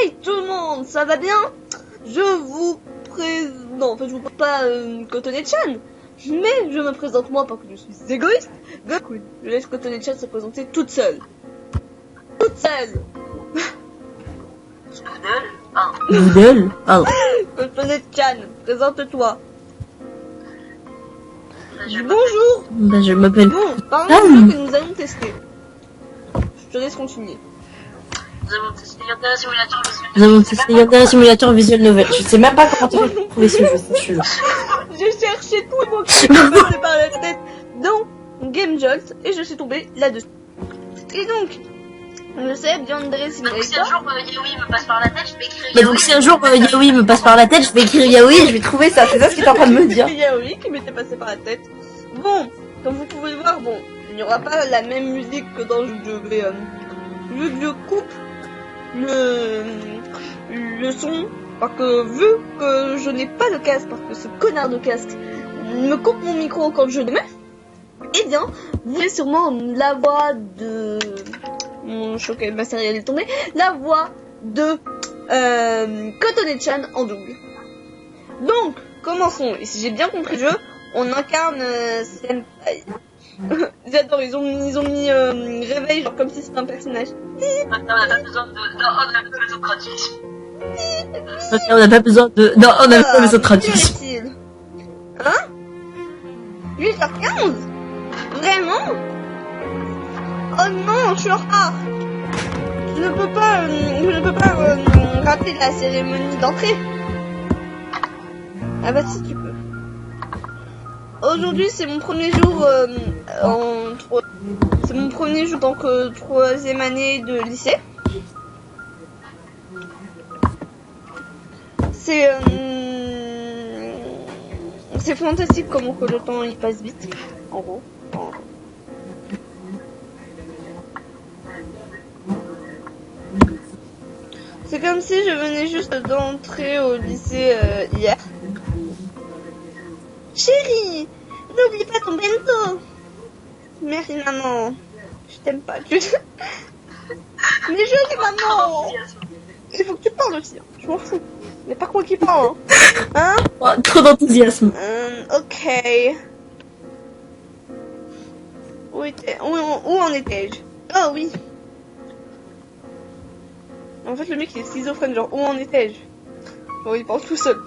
Hey tout le monde, ça va bien? Je vous présente... Non, en fait je vous parle pas Kotone-chan, mais je me présente moi parce que je suis égoïste. Cool. Je laisse Kotone-chan se présenter toute seule. Toute seule. Doodle. Oh. Kotone-chan, présente-toi. Bonjour. Bah, je m'appelle... Bon, parlons du jeu que nous allons tester. Je te laisse continuer. Nous avons testé Yandere Simulator Visual Novel. Je sais même pas comment tu as trouvé ce jeu, c'est celui-là. J'ai cherché tous les mots qui me passaient par la tête dans Game Jolt et je suis tombée là-dessus. Et donc, je sais, Yandere Simulator. Si un jour Yaoi me passe par la tête, je vais écrire Bah donc si un jour Yaoi me passe par la tête, je vais écrire Yaoi et je vais trouver ça. C'est ça ce que t'es en train de me dire. Yaoi qui m'était passé par la tête. Bon, comme vous pouvez le voir, bon, il n'y aura pas la même musique que dans je coupe le son parce que vu que je n'ai pas de casque, parce que ce connard de casque me coupe mon micro quand je le mets, eh bien, vous avez sûrement la voix de... Mon choquet matériel est tombé. La voix de Kotone-chan en double. Donc, commençons. Et si j'ai bien compris le jeu, on incarne Senpai. J'adore, ils ont mis réveil genre comme si c'était un personnage. Maintenant, on n'a pas besoin de traduction. On n'a pas besoin de... Non, on n'a pas besoin de traduction. Hein 8h15 Vraiment? Oh non, je suis en retard. Je ne peux pas rater la cérémonie d'entrée. Ah bah si tu peux. Aujourd'hui c'est mon premier jour c'est mon premier jour en tant que troisième année de lycée. C'est fantastique comment que le temps il passe vite, en gros. C'est comme si je venais juste d'entrer au lycée hier. Chérie, n'oublie pas ton bento. Merci maman. Je t'aime pas. Mais jolie maman. Il faut que tu parles aussi. Hein. Je m'en fous. Mais pas quoi qui parle. Hein, Oh, trop d'enthousiasme. Ok. Où en étais-je? Oh oui. En fait, le mec il est schizophrène, genre où en étais-je? Bon, il pense tout seul.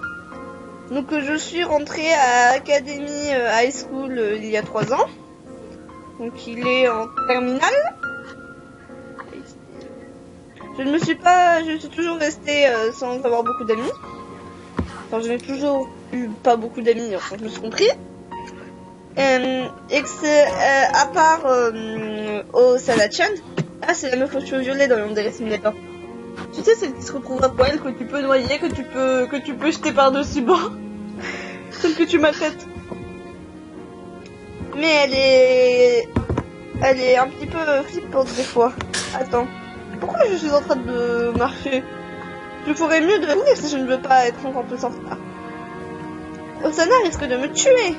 Donc, je suis rentrée à Academy High School il y a 3 ans. Donc, il est en terminale. Je suis toujours restée sans avoir beaucoup d'amis. Enfin, je n'ai toujours eu pas beaucoup d'amis, enfin, je me suis compris. Et que c'est, à part Osana-chan. Ah, c'est la meuf aux cheveux violets dans Yandere Simulator. Tu sais, celle qui se retrouve à poil, que tu peux noyer, que tu peux jeter par-dessus bord. Celle que tu maltraites. Mais elle est un petit peu flippante des fois. Attends. Pourquoi je suis en train de marcher? Je ferais mieux de courir si je ne veux pas être encore plus en retard. Osana risque de me tuer.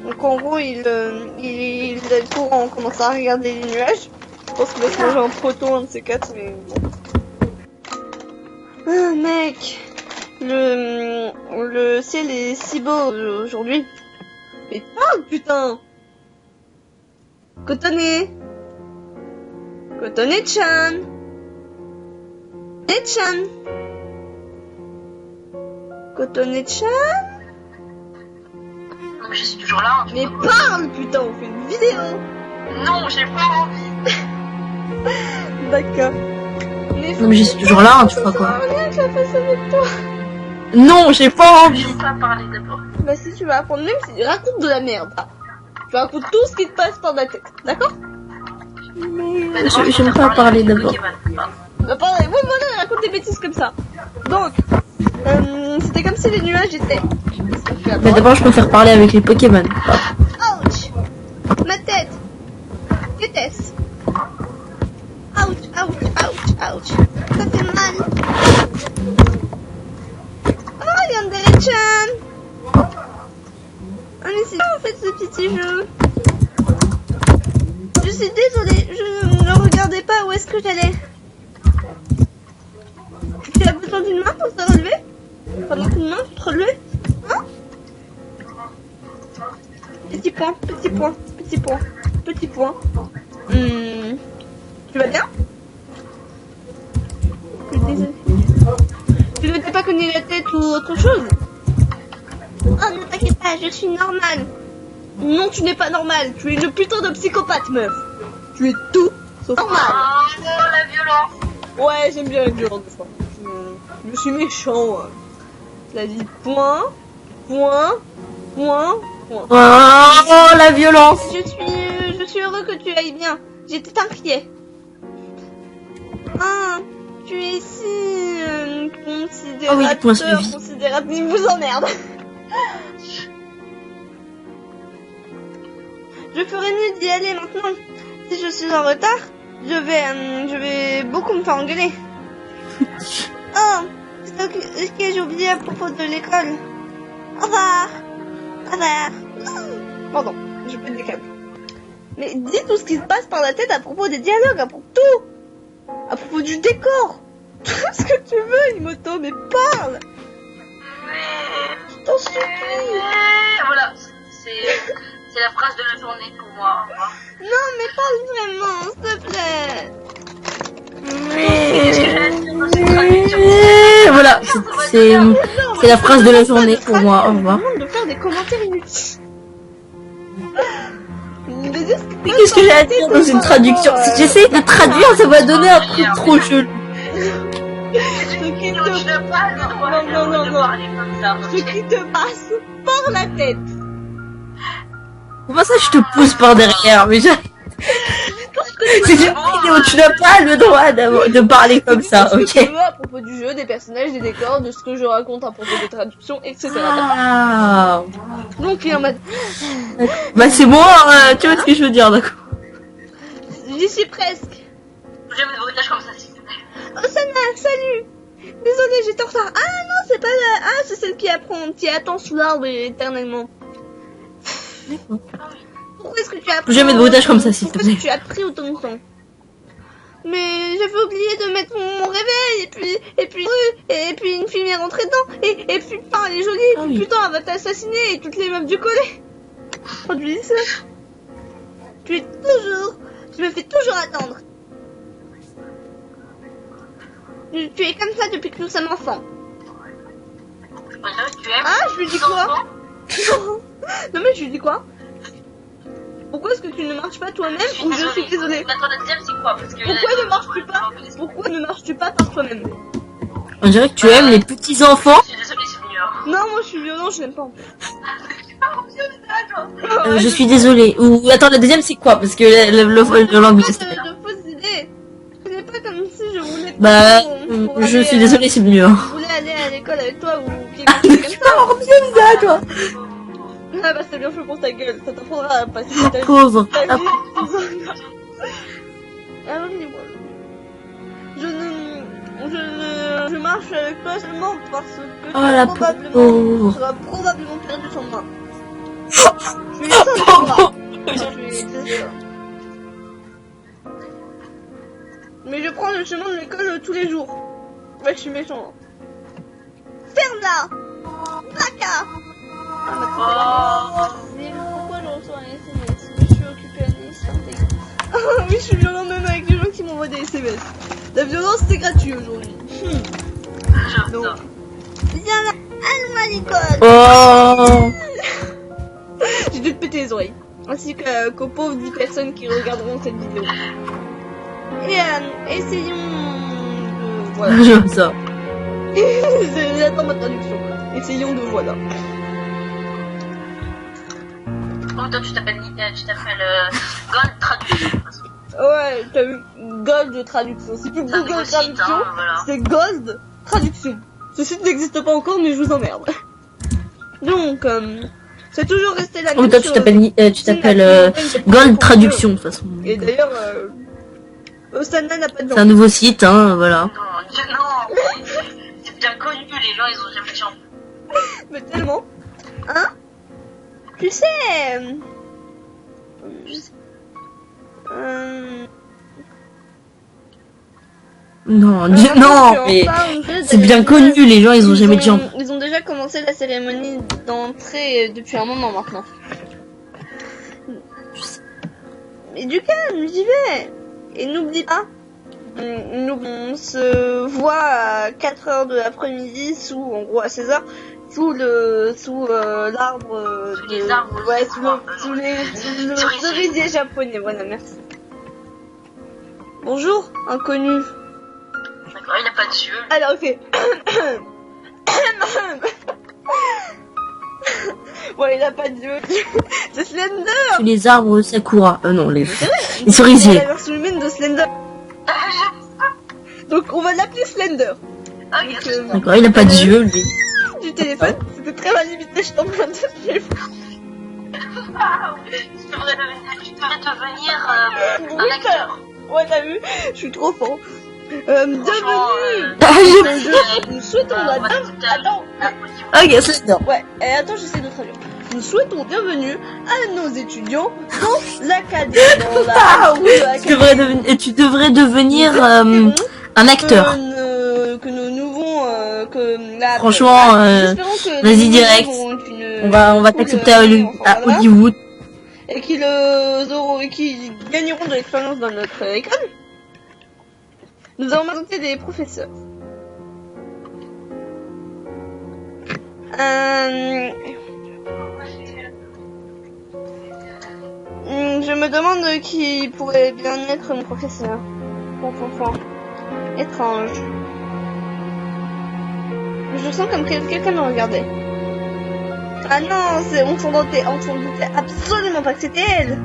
Donc en gros, il court en commençant à regarder les nuages. Je pense qu'il va se manger un proton, un de ces quatre, mais bon. Ah, mec. Le ciel est si beau aujourd'hui. Mais parle, putain! Kotone! Kotone-chan! Kotone-chan! Kotone-chan? Non, mais je suis toujours là. Hein, mais parle, putain, on fait une vidéo! Non, j'ai pas envie! D'accord. Non, mais je suis toujours là, hein, tu feras quoi? Rien que la face avec toi. Non, j'ai pas envie. Je vais pas parler d'abord. Bah si tu vas apprendre, même si raconte de la merde. Tu racontes tout ce qui te passe par la tête, d'accord? J'aime pas parler d'abord. Bah pareil, ouais, voilà, raconte des bêtises comme ça. Donc, c'était comme si les nuages étaient... Mais d'abord, je préfère parler avec les Pokémon. Ouch! Ma tête! Qu'était-ce? Ouch, ouch, ouch, ouch. Ça fait mal. Oh, Yandere-chan! On essaie en fait ce petit jeu. Je suis désolée, je ne regardais pas où est-ce que j'allais. besoin d'une main pour se relever? Pendant qu'une main, tu te relevais? Hein? Petit point, petit point, petit point, petit point. Tu vas bien? Je suis désolée. Tu ne t'es pas cogné la tête ou autre chose? Oh, ne t'inquiète pas, je suis normale. Non, tu n'es pas normale. Tu es une putain de psychopathe, meuf. Tu es tout sauf normal. Oh, la violence. Ouais, j'aime bien la violence des fois. Je suis méchant. La vie, point, point, point, point. Oh, la violence. Je suis heureux que tu ailles bien. J'étais inquiet. Ah, tu es si considérateur, Ah oui, point suivi. considérateur. Il vous emmerde. Je ferais mieux d'y aller maintenant. Si je suis en retard, je vais beaucoup me faire engueuler. Oh, ce que j'ai oublié à propos de l'école. Au revoir. Au revoir. Pardon, je pète des câbles. Mais dis tout ce qui se passe par la tête à propos des dialogues, à propos de tout. À propos du décor. Tout ce que tu veux, Imoto, mais parle. Je t'en supplie. Voilà, c'est la phrase de la journée pour moi. Non, mais parle vraiment, s'il te plaît. Qu'est-ce que j'allais dire dans cette traduction? Voilà, c'est la phrase de la journée pour moi. Au revoir. De faire des commentaires inutiles. Mais qu'est-ce que j'ai à dire dans une traduction? Si j'essaie de traduire, ça va donner un truc trop chelou. Ce qui te ce qui te passe par la tête. Comment ça, je te pousse par derrière? Mais c'est une vidéo, tu n'as pas le droit de parler comme ça, ok? Tu veux à propos du jeu, des personnages, des décors, de ce que je raconte à propos des traductions, etc. Ah. Donc il est en mode... Bah c'est bon, tu vois ce que je veux dire, d'accord? J'y suis presque. J'aime les bruitages comme ça, s'il te plaît. Oh Sana, salut. Désolée, j'étais en retard. Ah non, c'est pas la... Ah, c'est celle qui apprend, qui attend sous l'arbre éternellement. Pourquoi est-ce que tu as pris... Jamais de bruitage comme ça, s'il te Pourquoi est-ce plaît. que tu as pris autant de temps? Mais j'avais oublié de mettre mon réveil, et puis une fille m'est rentrée dedans, et puis putain, elle est jolie, et Ah puis oui. putain, elle va t'assassiner, et toutes les meufs du collet. Oh, tu dis ça? Tu me fais toujours attendre. Tu es comme ça depuis que nous sommes enfants. Voilà, tu aimes. Ah, je lui dis quoi? enfants? Non mais je lui dis quoi? Pourquoi est-ce que tu ne marches pas toi-même ou je suis désolée? Attends, la deuxième, c'est quoi? Parce que Pourquoi ne marches-tu pas par toi-même? On dirait que tu aimes les petits enfants. Je suis désolée, c'est mieux. Non, moi je suis violent, je n'aime pas. Je suis désolée. Ou attends, la deuxième c'est quoi? Parce que le langue c'est pas. de fausses idées. Ce n'est pas comme si je voulais... Bah, pour je aller, suis désolée, c'est mieux. Je voulais aller à l'école avec toi ou quelque chose comme Tu ça. parles bien ça, toi. Ah bah c'est bien fait pour ta gueule, ça t'apprendra à passer ta vie. Pauvre. Ta vie. Alors dis-moi. Je marche avec toi seulement parce que Oh la pauvre. tu seras probablement perdu sans moi. Je suis seule de moi. Je suis désolée. Mais je prends le chemin de l'école tous les jours. Ouais, je suis méchant. Ferme-la! Baka! Mais pourquoi je reçois un SMS? Je suis occupée à l'administration. Oui, je suis violent même avec les gens qui m'envoient des SMS. La violence, c'est gratuit aujourd'hui. Donc, viens là, allons à l'école. Oh. J'ai dû te péter les oreilles. Ainsi qu'aux pauvres 10 personnes qui regarderont cette vidéo. Et essayons de... Voilà. J'aime ça. J'attends ma traduction. Essayons de... Voilà. Oh, toi, tu t'appelles Gold Traduction. Ouais, t'as eu Gold Traduction. C'est plus C'est un Google nouveau site, Traduction, hein, voilà. c'est Gold Traduction. Ce site n'existe pas encore, mais je vous emmerde. Donc, c'est toujours resté la même Oh, toi, tu chose. t'appelles Gold Traduction, de toute façon. Et d'ailleurs, Osana n'a pas de C'est un langue. nouveau site, hein, voilà. Non, c'est bien connu, les gens, ils ont jamais de chance. Mais tellement. Hein? Tu sais... Non, je non, suis mais enfin un jeu C'est bien connu, les gens ils ont jamais dit en... Ils ont déjà commencé la cérémonie d'entrée depuis un moment maintenant. Mais du calme, j'y vais. Et n'oublie pas, on se voit à 4 heures de l'après-midi sous, en gros à 16 heures, sous l'arbre Sous les arbres, ouais, c'est sous quoi, le cerisier. cerisier japonais, voilà, merci. Bonjour, inconnu. D'accord, il a pas de yeux. Alors, ok. Ouais, il a pas de yeux. C'est Slender. Sous les arbres Sakura. Non, les C'est vrai. les cerisiers. C'est la version humaine de Slender. Donc, on va l'appeler Slender. Ok, Donc, c'est D'accord, il a pas de yeux, lui. Du téléphone. C'était très mal limité, je t'en prie. tu devrais devenir un acteur. Ouais, t'as vu? Je suis trop fort. Bienvenue. Nous souhaitons la bienvenue. Attends. Ok, Slender. Ouais, et attends, j'essaie de traduire. Nous souhaitons bienvenue à nos étudiants dans l'académie. Dans la Ah oui, l'académie. tu devrais devenir un acteur. Que nos nouveaux que la Franchement, espérons que vas-y les direct. nouveaux ont une On va t'accepter à voilà. Hollywood. Et qu'ils qu'ils gagneront de l'expérience dans notre école. Nous allons présenter des professeurs. Je me demande qui pourrait bien être mon professeur. Étrange. Je sens comme quelqu'un me regardait. Ah non, on s'en doutait absolument pas que c'était elle.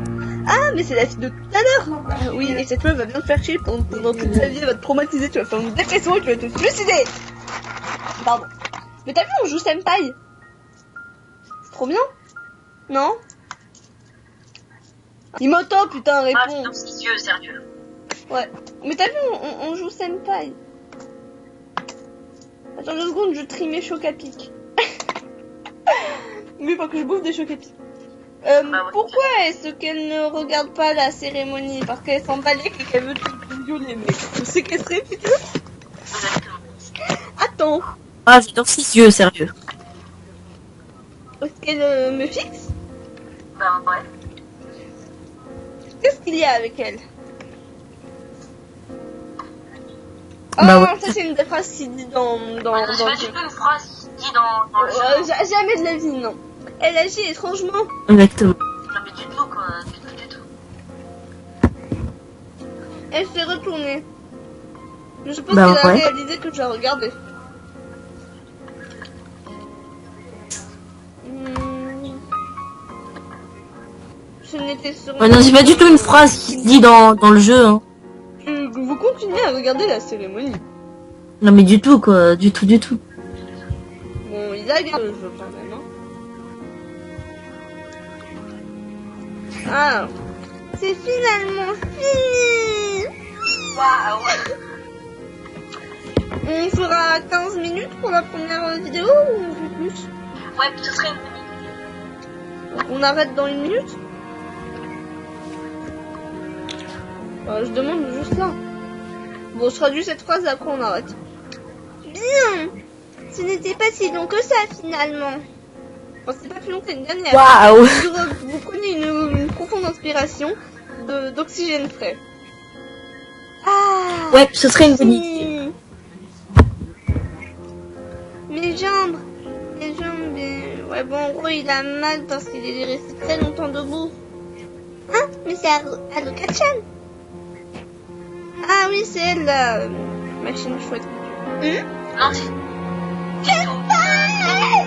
Ah, mais c'est la fille de tout à l'heure. Oui, et cette meuf va bien te faire chier pendant toute sa vie, elle va te traumatiser, tu vas faire une dépression et tu vas te suicider. Pardon. Mais t'as vu, on joue Senpai. C'est trop bien. Non? Imoto, putain, Ah, réponds. dans ses yeux, sérieux. Ouais. Mais t'as vu, on joue Senpai. Attends 2 secondes, je trie mes chocs à pic. Mais pas que je bouffe des chocs à pic. ouais. Pourquoi est-ce qu'elle ne regarde pas la cérémonie? Parce qu'elle s'en bat les couilles et qu'elle veut te violer, mec. Faut séquestrer, putain. Exactement. Attends. Ah, c'est dans ses yeux, sérieux. Est-ce qu'elle me fixe? Bah ouais. Qu'est-ce qu'il y a avec elle? Oh, Bah ouais. ça c'est une des phrases qui dit dans C'est pas du tout une phrase qui dit dans le jeu. jamais de la vie, non. Elle agit étrangement. Exactement. Non mais du tout quoi, du tout. Elle s'est retournée. Je suppose Bah qu'elle a ouais. réalisé que je la regardais. Ce n'était sur... Ouais, non, c'est pas du tout une phrase qui se dit dans le jeu, hein. Vous continuez à regarder la cérémonie. Non, mais du tout, quoi. Du tout. Bon, il a gardé le jeu quand même, hein. Ah, c'est finalement fini. Waouh. On fera 15 minutes pour la première vidéo ou on fait plus? Ouais, ce serait une minute. On arrête dans 1 minute? Je demande juste là. Bon, je traduis cette phrase et après on arrête. Bien. Ce n'était pas si long que ça finalement. Bon, c'est pas plus long que l'année dernière. Waouh. Vous prenez une profonde inspiration d'oxygène frais. Ah. Ouais, ce serait une bonne idée. Mes jambes. Ouais, bon, en gros, il a mal parce qu'il est resté très longtemps debout. Hein? Mais c'est Haruka-chan. Ah oui, c'est elle, la machine chouette. Non, c'est Senpai!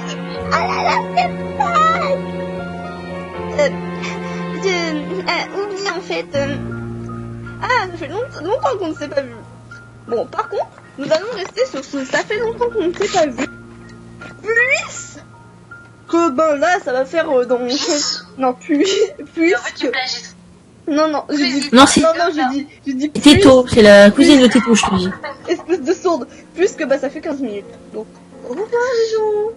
Ah là là, Senpai! Oublie en fait. Ah, ça fait longtemps qu'on ne s'est pas vu. Bon, par contre, nous allons rester sur ce ça fait longtemps qu'on ne s'est pas vu. Que ben là, ça va faire dans mon non, En fait, tu puisque... plagies. Non, j'ai dit... Non, c'est- j'ai dit Této, c'est la cousine de Této, je te dis. espèce de sourde, puisque bah ça fait 15 minutes. Donc, au revoir les gens.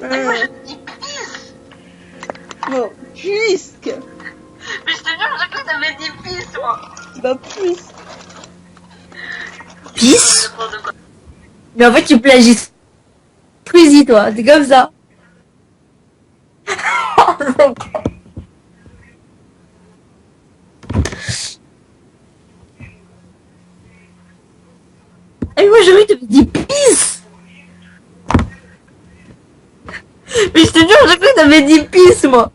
Mais moi je te dis pisse. Non, puisque. Mais je te jure, j'ai cru que t'avais dit pisse, moi. Bah puisque. Peace. N'importe quoi. Mais en fait, tu plagies Squeezie, toi. C'est comme ça. Et moi, j'aurais dit peace. Mais je te jure, j'ai cru que t'avais dit peace, moi.